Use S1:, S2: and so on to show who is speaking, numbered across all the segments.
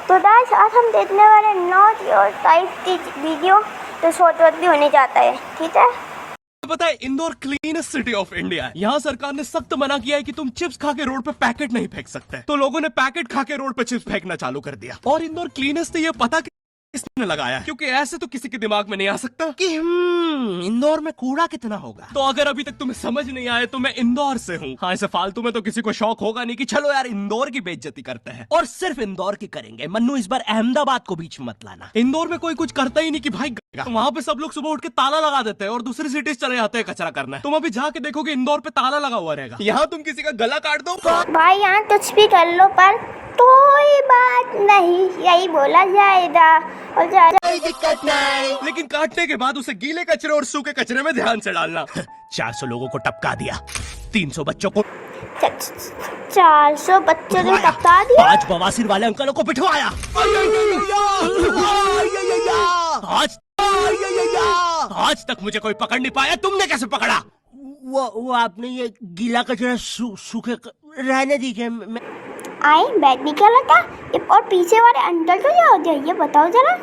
S1: तो गाइस आज हम देखने वाले नॉट योर टाइप की वीडियो, तो शॉर्ट भी होने जाता है, ठीक है।
S2: पता है Indore cleanest city of India है। यहाँ सरकार ने सख्त मना किया है कि तुम चिप्स खा के रोड पे पैकेट नहीं फेंक सकते। तो लोगों ने पैकेट खा के रोड पे चिप्स फेंकना चालू कर दिया। और इंदौर क्लीनेस्ट से ये पता किसने लगाया, क्योंकि ऐसे तो किसी के दिमाग में नहीं आ सकता कि इंदौर में कूड़ा कितना होगा। तो अगर अभी तक तुम्हें समझ नहीं आए तो मैं इंदौर से हूँ। हाँ, ऐसे फालतू में तो किसी को शौक होगा नहीं कि चलो यार इंदौर की बेइज्जती करते हैं, और सिर्फ इंदौर की करेंगे। मन्नू इस बार अहमदाबाद को बीच में मत लाना। इंदौर में कोई कुछ करता ही नहीं कि भाई वहाँ पे सब लोग सुबह उठ के ताला लगा देते हैं और दूसरी सिटीज चले जाते हैं कचरा करना है। तुम अभी जाके देखोगे इंदौर पे ताला लगा हुआ रहेगा। यहाँ तुम किसी का गला काट दो
S1: भाई यहाँ कुछ भी कर लो पर कोई बात नहीं, यही बोला जाएगा और
S2: कोई दिक्कत नहीं। लेकिन काटने के बाद उसे गीले कचरे और सूखे कचरे में ध्यान से डालना। 400 लोगों को टपका दिया, 300 बच्चों को
S1: 400 बच्चों ने टपका दिया,
S2: 5 बवासीर वाले अंकलों को पिटवाया। आज तक मुझे कोई पकड़ नहीं पाया, तुमने कैसे पकड़ा?
S3: वो आपने ये गीला कचरा सूखे रहने दीजिए।
S1: आई बैठ निकला था और पीछे वाले अंकल को क्या हो गया ये बताओ जरा।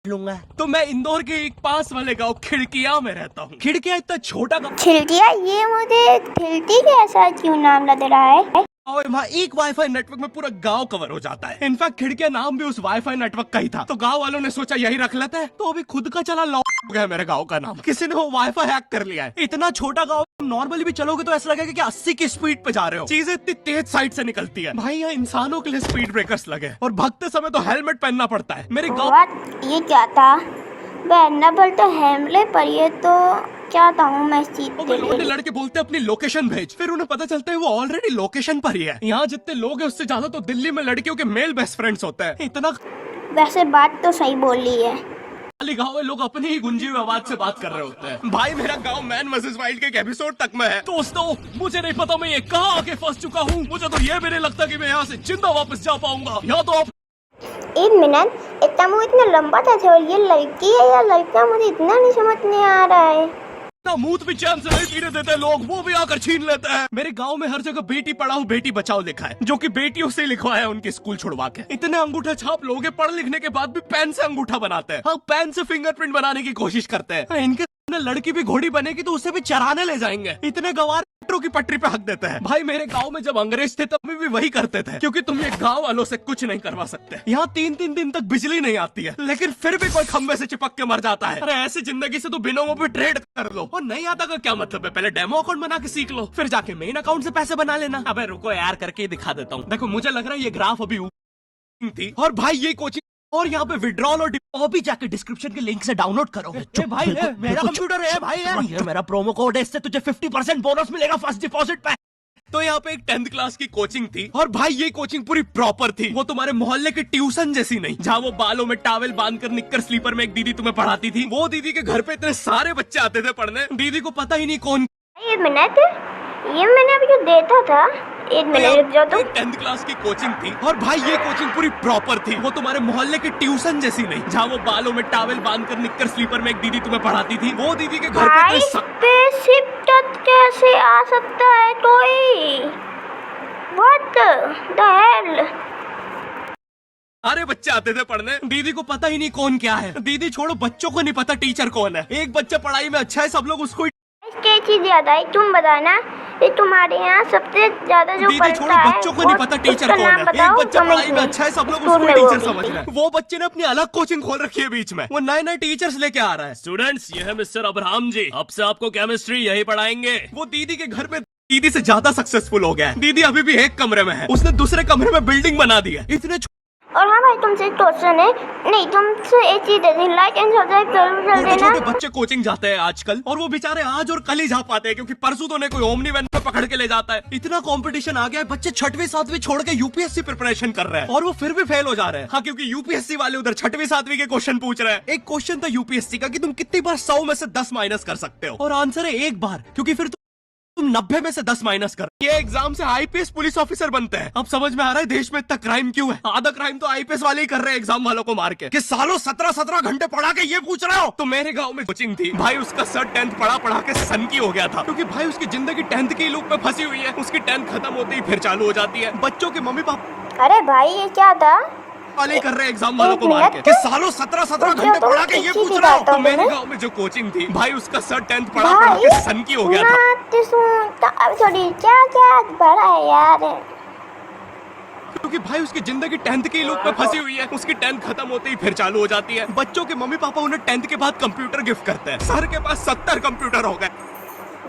S3: लूंगा
S2: तो मैं इंदौर के एक पास वाले गांव खिड़किया में रहता हूँ। खिड़किया इतना छोटा गाँव,
S1: खिड़किया, ये मुझे खिड़की कैसा क्यों नाम लग रहा है।
S2: और वहाँ एक वाईफाई नेटवर्क में पूरा गांव कवर हो जाता है। इनफैक्ट खिड़किया नाम भी उस वाईफाई नेटवर्क का ही था, तो गांव वालों ने सोचा यही रख लेते हैं। तो अभी खुद का चला लॉक हो गया मेरे गांव का नाम। किसी ने वो वाईफाई हैक कर लिया है। इतना छोटा गांव, नॉर्मली भी चलोगे तो ऐसा लगेगा कि 80 की स्पीड पे जा रहे हो। चीजें इतनी तेज साइड से निकलती है। भाई यहाँ इंसानों के लिए स्पीड ब्रेकर्स लगे और भागते समय तो हेलमेट पहनना पड़ता है। मेरे गाँव
S1: ये क्या था, पहनना पड़ता हेमलेट, पर ये तो क्या था मैं
S2: लौंडे लड़के बोलते अपनी लोकेशन भेज, फिर उन्हें पता चलता है वो ऑलरेडी लोकेशन पर ही है। यहाँ जितने लोग हैं उससे ज्यादा तो दिल्ली में लड़कियों के मेल बेस्ट फ्रेंड्स होते हैं। इतना
S1: वैसे बात तो सही बोली है।
S2: गाँव में लोग अपनी ही गुंजी हुई आवाज से बात कर रहे होते हैं। भाई मेरा गांव मैन वर्सेस वाइल्ड के एक एपिसोड तक में है। दोस्तों मुझे नहीं पता मैं ये कहाँ आके फंस चुका हूँ। मुझे तो ये भी नहीं लगता कि मैं यहाँ से जिंदा वापस जा पाऊंगा। यहाँ तो आप
S1: एक मिनट, इतना मुँह इतना लंबा था और ये लड़की है या लड़का, मुझे इतना नहीं समझ नहीं आ रहा है।
S2: मूत भी चैन से नहीं पीने देते लोग, वो भी आकर छीन लेते हैं। मेरे गांव में हर जगह बेटी पढ़ाओ बेटी बचाओ लिखा है, जो कि बेटियों से लिखवाया है उनके स्कूल छुड़वा के। इतने अंगूठा छाप लोग पढ़ लिखने के बाद भी पेन से अंगूठा बनाते हैं। हाँ, पेन से फिंगरप्रिंट बनाने की कोशिश करते हैं। इनके लड़की भी घोड़ी बनेगी तो उसे भी चराने ले जाएंगे। इतने गवार की पटरी पे हक देते हैं। भाई मेरे गांव में जब अंग्रेज थे तब भी वही करते थे, क्योंकि तुम ये गांव वालों से कुछ नहीं करवा सकते। यहाँ 3-3 दिन तक बिजली नहीं आती है, लेकिन फिर भी कोई खंबे से चिपक के मर जाता है। अरे ऐसी जिंदगी से तो बिनोमो पे ट्रेड कर लो। और नहीं आता का क्या मतलब है, पहले डेमो अकाउंट बना के सीख लो, फिर जाके मेन अकाउंट से पैसे बना लेना। अबे रुको यार, करके दिखा देता हूँ। देखो मुझे लग रहा है ये ग्राफ अभी थी। और भाई ये कोचिंग और यहाँ पे विड्रॉल और भी जाके डिस्क्रिप्शन के लिंक से डाउनलोड करो।
S3: भाई मेरा कंप्यूटर है भाई,
S2: ये मेरा प्रोमो कोड है, इससे तुझे 50% बोनस मिलेगा फर्स्ट डिपॉजिट पे। तो यहाँ पे एक 10th क्लास की कोचिंग थी, और भाई ये कोचिंग पूरी प्रॉपर थी। वो तुम्हारे मोहल्ले की ट्यूशन जैसी नहीं, जहाँ वो बालों में टॉवेल बांधकर निक्कर स्लीपर में एक दीदी तुम्हें पढ़ाती थी। वो दीदी के घर पे इतने सारे बच्चे आते थे पढ़ने, दीदी को पता ही नहीं कौन।
S1: एक मिनट, ये मैंने अभी जो देखा था, एक मिनट रुक जाओ।
S2: 10th क्लास की कोचिंग थी, और भाई ये कोचिंग पूरी प्रॉपर थी। वो तुम्हारे मोहल्ले की ट्यूशन जैसी नहीं, जहाँ वो बालों में टॉवेल बांधकर निक्कर स्लीपर में एक दीदी तुम्हें पढ़ाती थी। वो दीदी के घर पे
S1: कैसे आ सकता है कोई? What the hell?
S2: अरे बच्चे आते थे पढ़ने, दीदी को पता ही नहीं कौन क्या है। दीदी छोड़ो, बच्चों को नहीं पता टीचर कौन है। एक बच्चा पढ़ाई में अच्छा है, सब लोग उसको
S1: क्या चीज ज्यादा है, तुम बताना। ये तुम्हारे यहाँ सबसे ज्यादा जो
S2: पढ़ता है, बच्चों को नहीं पता टीचर कौन है। एक बच्चा पढ़ाई में अच्छा है, सब लोग उसको टीचर समझ रहे हैं। वो बच्चे ने अपनी अलग कोचिंग खोल रखी है बीच में, वो नए टीचर्स लेके आ रहा है। स्टूडेंट्स, ये है मिस्टर अब्राहम जी, अब से आपको केमिस्ट्री यही पढ़ाएंगे। वो दीदी के घर पे दीदी से ज्यादा सक्सेसफुल हो गया है। दीदी अभी भी एक कमरे में है, उसने दूसरे कमरे में बिल्डिंग बना दी है। इतने
S1: और हाँ भाई, तुमसे एक क्वेश्चन है, नहीं तुमसे एक चीज है, लाइक एंड सब्सक्राइब जरूर कर देना।
S2: छोटे बच्चे कोचिंग जाते हैं आजकल, और वो बेचारे आज और कल ही जा पाते हैं, क्योंकि परसों तो कोई ओमनी वैन में पकड़ के ले जाता है। इतना कंपटीशन आ गया है, बच्चे 6वीं 7वीं छोड़ के यूपीएससी प्रिपरेशन कर रहे हैं, और वो फिर भी फेल हो जा रहे हैं। हाँ, क्योंकि यूपीएससी वाले उधर 6वीं 7वीं के क्वेश्चन पूछ रहे हैं। एक क्वेश्चन था यूपीएससी का कि तुम कितनी बार 100 में से 10 माइनस कर सकते हो, और आंसर है 1 बार, क्योंकि फिर तुम 90 में से 10 माइनस कर। ये एग्जाम से आईपीएस पुलिस ऑफिसर बनते हैं। अब समझ में आ रहा है देश में इतना क्राइम क्यों है। आधा क्राइम तो आईपीएस वाले ही कर रहे हैं एग्जाम वालों को मार के, कि सालों 17-17 घंटे पढ़ा के ये पूछ रहे हो। तो मेरे गांव में कोचिंग थी भाई, उसका सर 10th पढ़ा के सन की हो गया था, क्योंकि भाई उसकी जिंदगी 10th की लूप में फंसी हुई है। उसकी 10th खत्म होते ही फिर चालू हो जाती है। बच्चों के मम्मी पापा,
S1: अरे भाई ये क्या था,
S2: वाले कर रहे एग्जाम वालों को मार के कि सालों 17 घंटे
S1: तो
S2: पढ़ा के ये
S1: एक ही
S2: पूछ
S1: की
S2: रहा हो।
S1: बात हो
S2: तो मेरे
S1: गई।
S2: गांव में जो कोचिंग थी भाई, उसका सर 10th पढ़ा के सन की हो गया था।
S1: अब थोड़ी क्या क्या बड़ा है यार।
S2: क्योंकि भाई उसकी जिंदगी 10th के लूप में फंसी हुई है। उसकी 10th खत्म होते ही फिर चालू हो जाती है। बच्चों के मम्मी पापा उन्हें 10th के बाद कंप्यूटर गिफ्ट करते हैं। सर के पास 70 कंप्यूटर हो गए।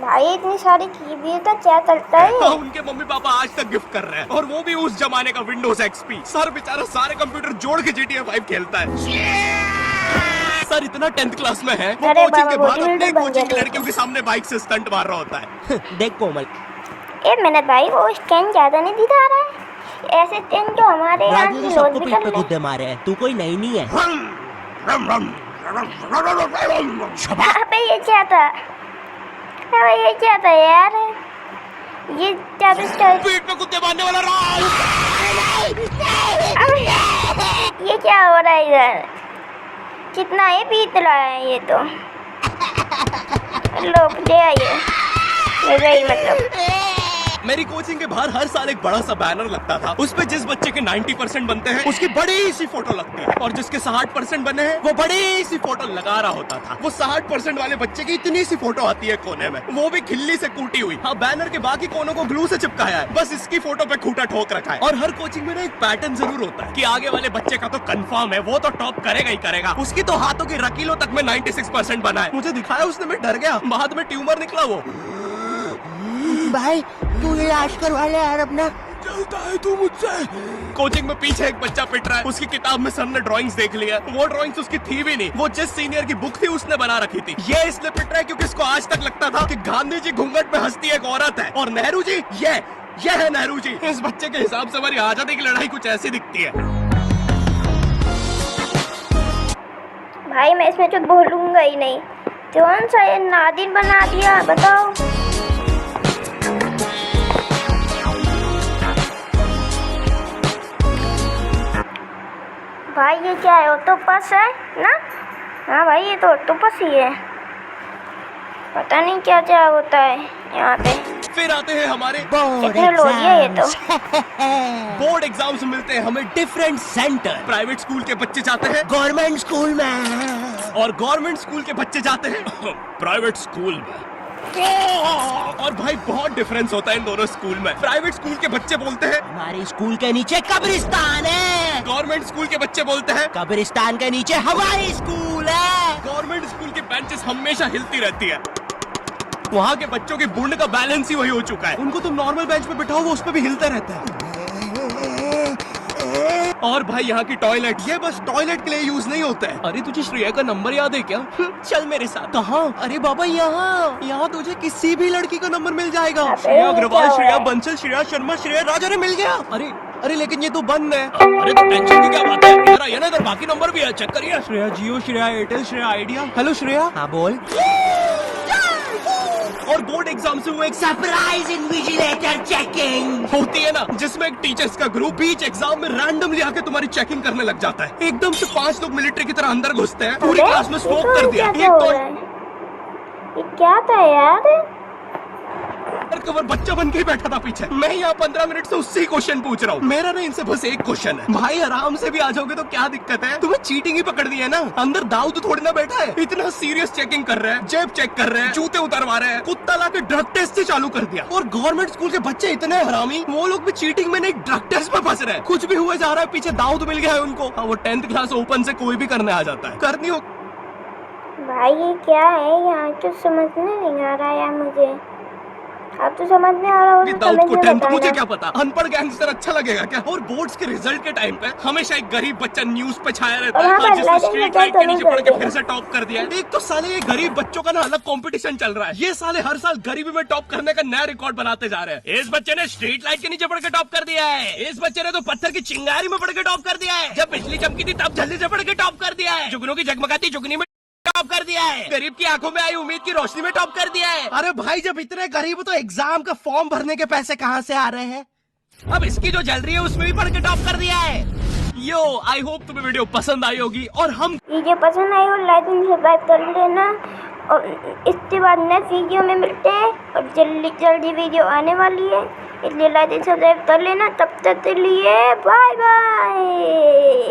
S1: भाई इतनी सारी चीजें तो क्या चलता है।
S2: उनके मम्मी पापा आज तक गिफ्ट कर रहे हैं, और वो भी उस जमाने का विंडोज XP। सर बेचारा सारे कंप्यूटर जोड़ के GTA 5 खेलता है। सर इतना 10th क्लास में है, वो
S1: अरे
S2: कोचिंग के
S1: बाबा,
S2: बाद
S1: बॉडी
S2: अपने
S1: बिल्डर बन
S2: कोचिंग की
S1: गया।
S2: लड़कियों के सामने बाइक से स्टंट मार रहा होता है।
S3: देख कोमल,
S1: एक मिनट भाई, वो स्टैंड ज्यादा नहीं दिखा रहा है। ऐसे स्टैंड तो हमारे यहाँ
S3: राजू
S1: की
S3: तो
S1: लोग
S3: सबको
S1: भी
S3: पीठ
S1: कर
S3: पे
S1: ले।
S3: कुत्ते मारे हैं, तू कोई नई नहीं है।
S1: अबे ये क्या था? अबे ये क्या था यार? ये क्या
S2: पीठ पे कुत्ते मारने वाला राज।
S1: ये क्या हो रहा है इधर? कितना ही बीत रहा है ये तो। लोग ले आइए मेरा ही मतलब।
S2: मेरी कोचिंग के बाहर हर साल एक बड़ा सा बैनर लगता था। उस पे जिस बच्चे के 90% बनते हैं उसकी बड़ी सी फोटो लगती है, और जिसके 60% बने हैं वो बड़ी सी फोटो लगा रहा होता था। वो 60% वाले बच्चे की इतनी सी फोटो आती है कोने में, वो भी खिल्ली से कूटी हुई। हाँ, बैनर के बाकी कोनों को ग्लू से चिपकाया है, बस इसकी फोटो पे खूंटा ठोक रखा है। और हर कोचिंग में ना एक पैटर्न जरूर होता है कि आगे वाले बच्चे का तो कंफर्म है, वो तो टॉप करेगा ही करेगा। उसकी तो हाथों की रकीलों तक में 96% बना है। मुझे दिखाया उसने, मैं डर गया। बाद में ट्यूमर निकला वो।
S3: भाई तू इलाज करवा ले यार अपना।
S2: चलता है तू मुझसे। कोचिंग में पीछे एक बच्चा पिट रहा है। उसकी किताब में सर ने ड्राइंग्स देख लिया। वो ड्राइंग्स उसकी थी भी नहीं, वो जिस सीनियर की बुक थी उसने बना रखी थी। ये इसलिए पिट रहा है क्योंकि इसको आज तक लगता था कि गांधी जी घूंघट में हंसती एक औरत है, और नेहरू जी ये है नेहरू जी। इस बच्चे के हिसाब से हमारी आजादी की लड़ाई कुछ ऐसी दिखती है।
S1: भाई मैं इसमें तो बोलूंगा ही नहीं। कौन सा ये नादिन बना दिया बताओ। भाई ये क्या है? ऑक्टोपस है ना? हाँ भाई ये तो ऑक्टोपस ही है। पता नहीं क्या क्या होता है यहाँ पे।
S2: फिर आते हैं हमारे
S3: बोर्ड
S1: टेक्नोलॉजी है ये तो।
S2: बोर्ड एग्जाम्स मिलते हैं हमें डिफरेंट सेंटर। प्राइवेट स्कूल के बच्चे जाते हैं
S3: गवर्नमेंट स्कूल में,
S2: और गवर्नमेंट स्कूल के बच्चे जाते हैं प्राइवेट स्कूल में। और भाई बहुत डिफरेंस होता है इन दोनों स्कूल में। प्राइवेट स्कूल के बच्चे बोलते हैं
S3: हमारे स्कूल के नीचे कब्रिस्तान है,
S2: गवर्नमेंट स्कूल के बच्चे बोलते हैं
S3: कब्रिस्तान के नीचे हमारी स्कूल है।
S2: गवर्नमेंट स्कूल की बेंचेस हमेशा हिलती रहती है। वहाँ के बच्चों के बुंड का बैलेंस ही वही हो चुका है। उनको तुम नॉर्मल बेंच पे बिठाओ, वो उस पे भी हिलता रहता है। और भाई यहाँ की टॉयलेट, ये बस टॉयलेट के लिए यूज नहीं होता है। अरे तुझे श्रेया का नंबर याद है क्या? चल मेरे साथ। कहाँ? अरे बाबा यहाँ तुझे किसी भी लड़की का नंबर मिल जाएगा। श्रेया अग्रवाल, श्रेया बंसल, श्रेया शर्मा, श्रेया राज। अरे मिल गया। अरे लेकिन ये तो बंद है। अरे तो टेंशन की क्या बात है, इधर आइए ना, इधर बाकी नंबर भी है, चेक करिए। श्रेया जियो, श्रेया एयरटेल, श्रेया आइडिया। हेलो श्रेया।
S3: हाँ बोल।
S2: और बोर्ड एग्जाम से वो एक
S3: सरप्राइज इन्विजिलेटर चेकिंग
S2: होती है ना, जिसमें एक टीचर्स का ग्रुप बीच एग्जाम में रैंडमली आके तुम्हारी चेकिंग करने लग जाता है। एकदम से 5 लोग मिलिट्री की तरह अंदर घुसते हैं, पूरी क्लास में स्मोक कर दिया।
S1: क्या हो रहा है? ये क्या था यार?
S2: कवर बच्चा बन के ही बैठा था पीछे। मैं यहाँ 15 मिनट से उससे ही क्वेश्चन पूछ रहा हूँ। मेरा ना इनसे बस एक क्वेश्चन है, भाई आराम से भी आ जाओगे तो क्या दिक्कत है? तुम्हें चीटिंग ही पकड़ दी है ना, अंदर दाऊ तो थोड़ी ना बैठा है। इतना सीरियस चेकिंग कर रहे हैं, जेब चेक कर रहे हैं, जूते उतरवा रहे हैं, कुत्ता ला के ड्रग टेस्ट से चालू कर दिया। और गवर्नमेंट स्कूल के बच्चे इतने हरामी, वो लोग भी चीटिंग में नहीं ड्रग टेस्ट में फंस रहे हैं। कुछ भी हुआ जा रहा है, पीछे दाऊ तो मिल गया है उनको। हाँ, वो 10th क्लास ओपन से कोई भी करने आ जाता है। करनी हो
S1: भाई ये क्या है? यहाँ तो समझ नहीं आ रहा है यार मुझे। अब तो समझ नहीं आ रहा है।
S2: दाऊद को 10th, मुझे क्या पता, अनपढ़ गैंगस्टर अच्छा लगेगा क्या? और बोर्ड्स के रिजल्ट के टाइम पे हमेशा एक गरीब बच्चा न्यूज पे छाया रहता है, और जिसने स्ट्रीट लाइट के नीचे पढ़ के फिर से टॉप कर दिया है। एक तो साले ये गरीब बच्चों का ना अलग कंपटीशन चल रहा है। ये साले हर साल गरीबी में टॉप करने का नया रिकॉर्ड बनाते जा रहे हैं। इस बच्चे ने स्ट्रीट लाइट के नीचे पढ़ के टॉप कर दिया है, इस बच्चे ने तो पत्थर की चिंगारी में पढ़ के टॉप कर दिया है, जब बिजली चमकी थी तब जल्दी से पढ़ के टॉप कर दिया है, जुगनों की जगमगाती जुगनी में टॉप कर दिया है, गरीब की आंखों में आई उम्मीद की रोशनी में टॉप कर दिया है।
S3: अरे भाई जब इतने गरीब हो तो एग्जाम का फॉर्म भरने के पैसे कहाँ से आ रहे हैं?
S2: अब इसकी जो जल रही है उसमें भी पढ़ के टॉप कर दिया है। यो आई होप तुम्हें वीडियो पसंद आई होगी, और हम
S1: वीडियो पसंद आई हो लाइक एंड सब्सक्राइब कर लेना, और इसके बाद नेक्स्ट वीडियो में मिलते हैं। और जल्दी वीडियो आने वाली है, इसलिए लाइक एंड सब्सक्राइब कर लेना। तब तक के लिए बाय बाय।